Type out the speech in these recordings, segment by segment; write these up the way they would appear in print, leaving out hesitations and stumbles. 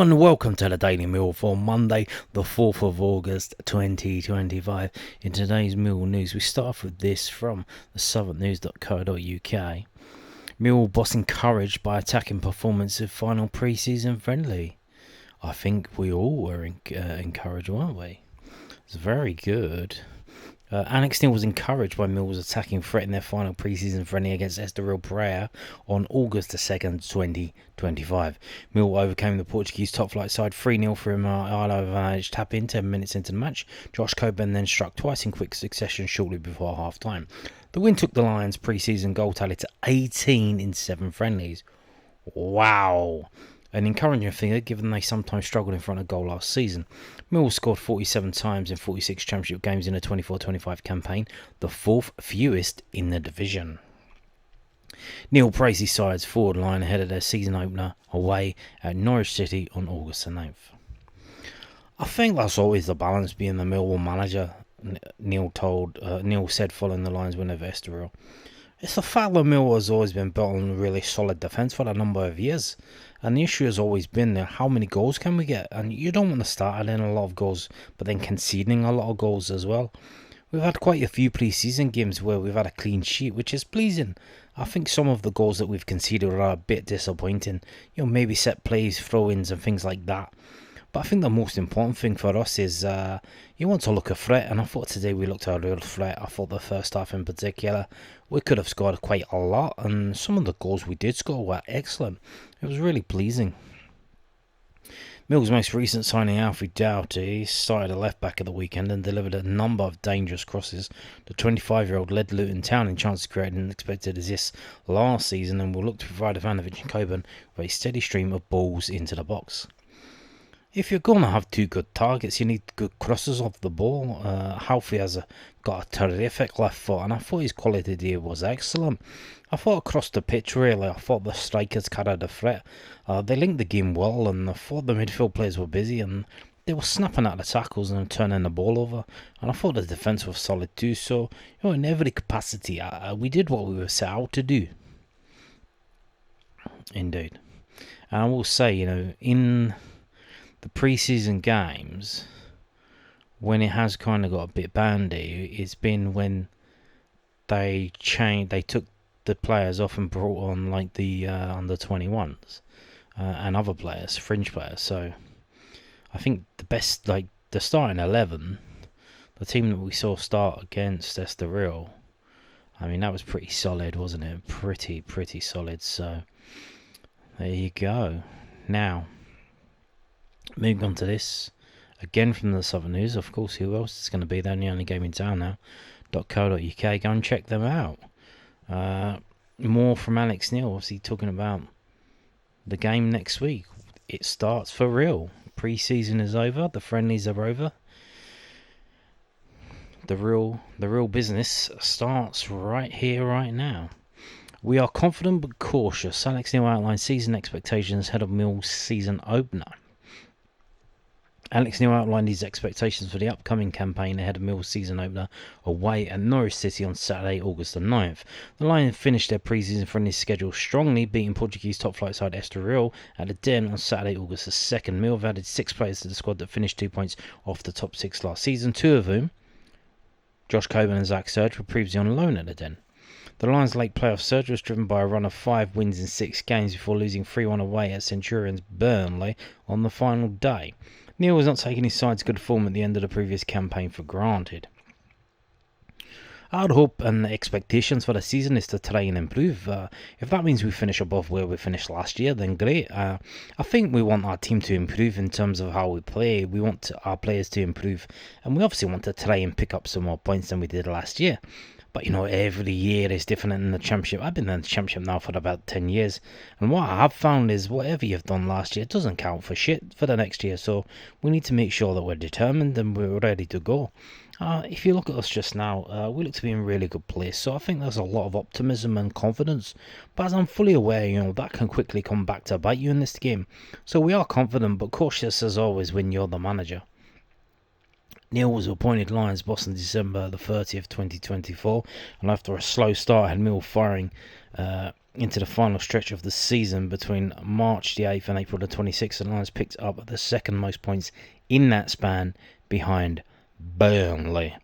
and welcome to the Daily Mill for Monday, the 4th of August 2025. In today's Mill news, we start off with this from the southernnews.co.uk. Mill boss encouraged by attacking performance of final pre-season friendly. I think we all were encouraged, weren't we? It's very good. Alex Neil was encouraged by Mill's attacking threat in their final pre-season friendly against Estoril on August the 2nd, 2025. Mill overcame the Portuguese top-flight side 3-0 through Mihailo Ivanovic tap-in 10 minutes into the match. Josh Coburn then struck twice in quick succession shortly before half-time. The win took the Lions' pre-season goal tally to 18 in 7 friendlies. Wow! An encouraging figure given they sometimes struggled in front of goal last season. Mill scored 47 times in 46 championship games in a 24-25 campaign, the 4th fewest in the division. Neil praised his side's forward line ahead of their season opener away at Norwich City on August the 9th. I think that's always the balance being the Millwall manager, Neil said following the Lions' win over Estoril. It's the fact that Millwall has always been built on really solid defence for a number of years. And the issue has always been how many goals can we get? And you don't want to start adding a lot of goals, but then conceding a lot of goals as well. We've had quite a few pre-season games where we've had a clean sheet, which is pleasing. I think some of the goals that we've conceded are a bit disappointing. Maybe set plays, throw-ins and things like that. But I think the most important thing for us is you want to look a threat, and I thought today we looked at a real threat. I thought the first half in particular, we could have scored quite a lot, and some of the goals we did score were excellent. It was really pleasing. Mill's most recent signing, Alfie Doughty, started a left-back at the weekend and delivered a number of dangerous crosses. The 25-year-old led Luton Town in chances created and expected assists last season and will look to provide Ivanovic and Coburn with a steady stream of balls into the box. If you're going to have two good targets, you need good crosses off the ball. Halfie has got a terrific left foot, and I thought his quality there was excellent. I thought across the pitch, really, I thought the strikers carried a threat. They linked the game well, and I thought the midfield players were busy, and they were snapping at the tackles and turning the ball over. And I thought the defence was solid too, so in every capacity, we did what we were set out to do. Indeed. And I will say, in the pre-season games, when it has kind of got a bit bandy, it's been when they took the players off and brought on like the under 21s and other players, fringe players. So I think the best, like the starting 11, the team that we saw start against Estoril, I mean that was pretty solid, wasn't it? Pretty solid. So there you go. Now, moving on to this, again from the Southern News, of course, who else is going to be there? The only game in town now, .co.uk, go and check them out. More from Alex Neil, obviously talking about the game next week. It starts for real. Pre-season is over, the friendlies are over. The real business starts right here, right now. We are confident but cautious. Alex Neil outlined season expectations ahead of Mill's season opener. Alex Neil outlined his expectations for the upcoming campaign ahead of Mill's season opener away at Norwich City on Saturday, August the 9th. The Lions finished their pre-season friendly schedule strongly, beating Portuguese top-flight side Estoril at the Den on Saturday, August the 2nd. Mill have added 6 players to the squad that finished 2 points off the top 6 last season, 2 of whom, Josh Coburn and Zach Surge, were previously on loan at the Den. The Lions' late playoff surge was driven by a run of 5 wins in 6 games before losing 3-1 away at Centurion's Burnley on the final day. Neil was not taking his side's good form at the end of the previous campaign for granted. Our hope and expectations for the season is to try and improve. If that means we finish above where we finished last year, then great. I think we want our team to improve in terms of how we play. We want our players to improve, and we obviously want to try and pick up some more points than we did last year. But every year is different in the Championship. I've been in the Championship now for about 10 years. And what I have found is whatever you've done last year doesn't count for shit for the next year. So we need to make sure that we're determined and we're ready to go. If you look at us just now, we look to be in a really good place. So I think there's a lot of optimism and confidence. But as I'm fully aware, that can quickly come back to bite you in this game. So we are confident but cautious as always when you're the manager. Neil was appointed Lions boss on December the 30th, 2024, and after a slow start had Mill firing into the final stretch of the season between March the 8th and April the 26th, the Lions picked up the second most points in that span behind Burnley.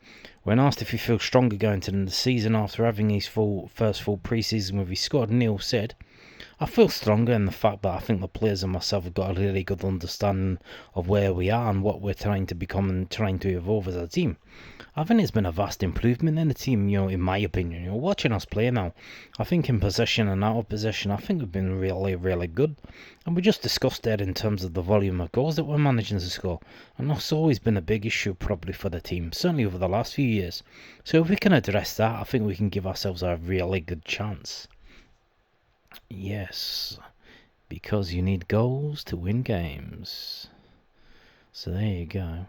When asked if he feels stronger going into the season after having his first full pre-season with his squad, Neil said, "I feel stronger in the fact that I think the players and myself have got a really good understanding of where we are and what we're trying to become and trying to evolve as a team. I think it's been a vast improvement in the team, in my opinion. Watching us play now, I think in possession and out of possession, I think we've been really, really good. And we just discussed that in terms of the volume of goals that we're managing to score. And that's always been a big issue probably for the team, certainly over the last few years. So if we can address that, I think we can give ourselves a really good chance." Yes, because you need goals to win games. So there you go.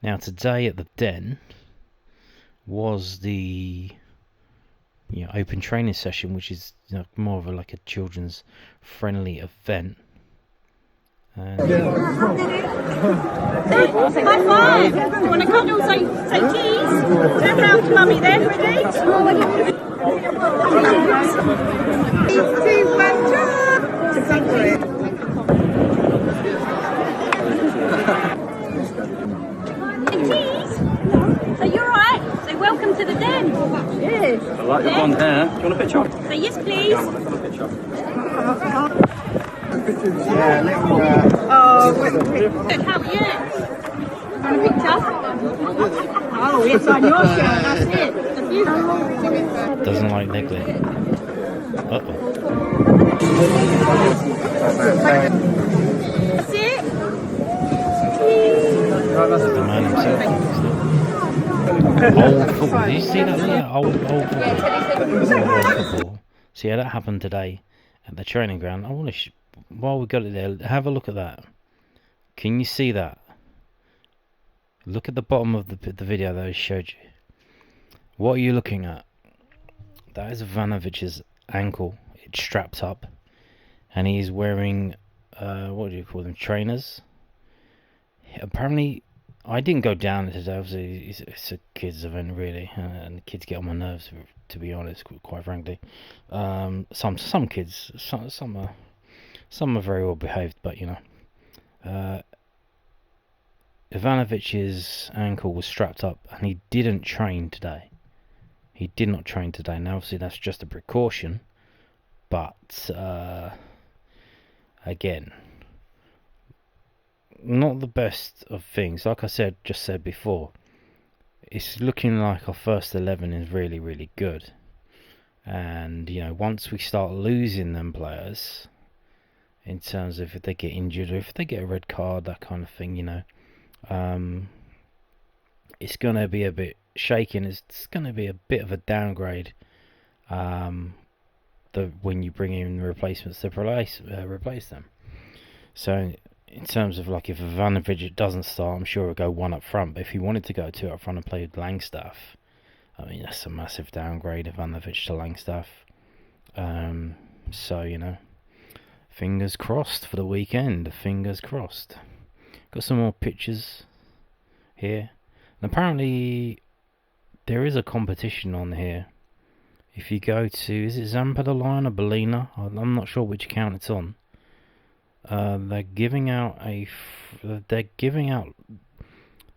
Now today at the Den was the open training session, which is more of a children's friendly event. And high five! You want to cuddle? Say cheese. Turn round to mummy there, ready? 3, 2, 1, jump! Cheese. So you're right. Say welcome to the Den. Yes. I like your blonde hair. Do you want a picture? Say yes, please. Yeah, I want a picture. Good. How are you? Want a picture? Oh, it's on your shirt. That's it. doesn't like Nigley. Uh-oh. That's it. That's the man himself. Old football. Did you see that? Yeah, old football. Old football. See how that happened today at the training ground. I want to, while we got it there, have a look at that. Can you see that? Look at the bottom of the video that I showed you. What are you looking at? That is Ivanovic's ankle. It's strapped up, and he's wearing what do you call them? Trainers. Apparently, I didn't go down today. Obviously, it's a kids' event, really, and the kids get on my nerves, to be honest. Quite frankly, some kids, some are very well behaved, but Ivanovic's ankle was strapped up, and he didn't train today. He did not train today. Now, obviously, that's just a precaution, but again, not the best of things. Like I just said before, it's looking like our first 11 is really, really good. And, once we start losing them players, in terms of if they get injured or if they get a red card, that kind of thing, it's going to be a bit shaking. It's going to be a bit of a downgrade when you bring in replacements to replace them. So in terms of if Ivanovic doesn't start, I'm sure he'll go one up front. But if he wanted to go two up front and play with Langstaff, I mean, that's a massive downgrade, Ivanovic to Langstaff. So, fingers crossed for the weekend. Fingers crossed. Got some more pictures here. And apparently, there is a competition on here. If you go to, is it Zampa the Lion or Bellina? I'm not sure which account it's on. They're giving out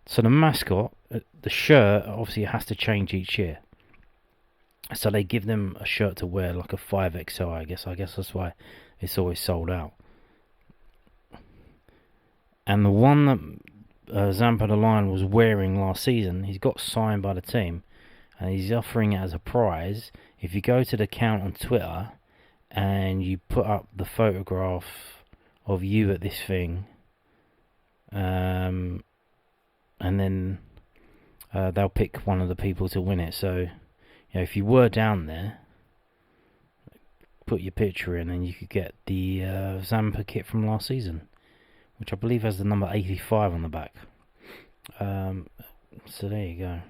so the mascot, the shirt, obviously it has to change each year. So they give them a shirt to wear, like a 5XL, I guess that's why it's always sold out. And the one that Zampa the Lion was wearing last season, he's got signed by the team, and he's offering it as a prize. If you go to the account on Twitter and you put up the photograph of you at this thing, and then they'll pick one of the people to win it. So, if you were down there, put your picture in, and you could get the Zampa kit from last season, which I believe has the number 85 on the back. So there you go.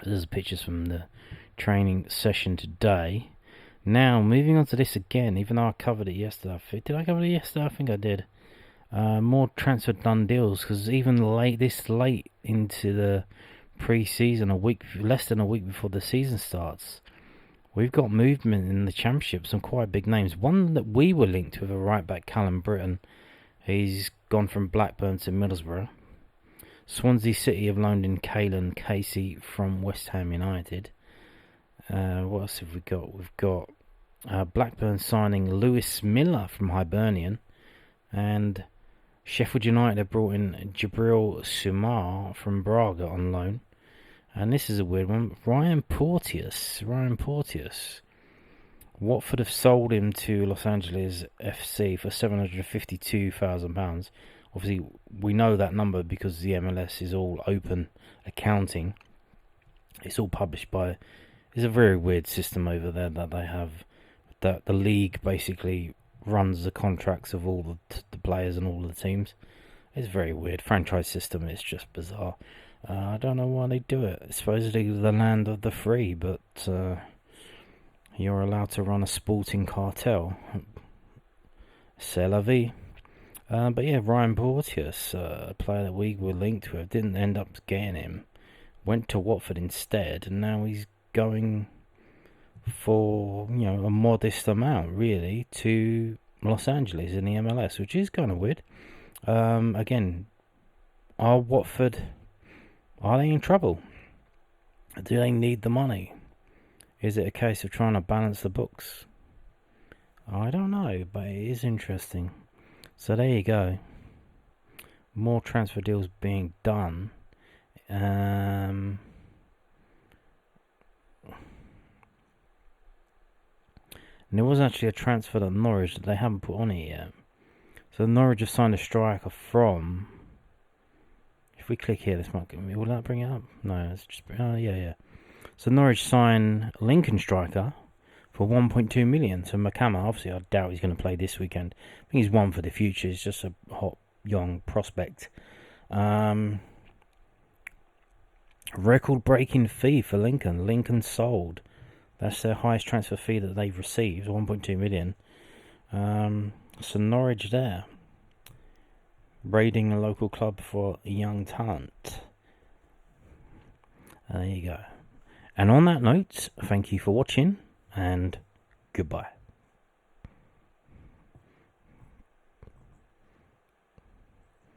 There's pictures from the training session today. Now, moving on to this again, even though I covered it yesterday. Did I cover it yesterday? I think I did. More transfer done deals, because even late into the pre-season, less than a week before the season starts, we've got movement in the Championship. Some quite big names. One that we were linked with, a right back, Callum Britton. He's gone from Blackburn to Middlesbrough. Swansea City have loaned in Caelan Casey from West Ham United. What else have we got? We've got Blackburn signing Lewis Miller from Hibernian, and Sheffield United have brought in Jabril Sumar from Braga on loan. And this is a weird one. Ryan Porteous. Watford have sold him to Los Angeles FC for £752,000. Obviously, we know that number because the MLS is all open accounting. It's all published by... It's a very weird system over there that they have. That the league basically runs the contracts of all the players and all the teams. It's very weird. Franchise system is just bizarre. I don't know why they do it. It's supposedly the land of the free, but you're allowed to run a sporting cartel. C'est la vie. But yeah, Ryan Porteous, a player that we were linked with, didn't end up getting him. Went to Watford instead, and now he's going for, a modest amount, really, to Los Angeles in the MLS, which is kind of weird. Again, are Watford... Are they in trouble? Do they need the money? Is it a case of trying to balance the books? I don't know, but it is interesting. So there you go. More transfer deals being done. And there was actually a transfer at Norwich that they haven't put on it yet. So Norwich have signed a striker from... If we click here, this might... Will that bring it up? No, it's just... yeah. So Norwich sign Lincoln striker for 1.2 million. So Makama, obviously, I doubt he's going to play this weekend. I think he's one for the future. He's just a hot, young prospect. Record-breaking fee for Lincoln. Lincoln sold. That's their highest transfer fee that they've received, 1.2 million. So Norwich there, raiding a local club for a young talent. There you go. And on that note, thank you for watching, and goodbye.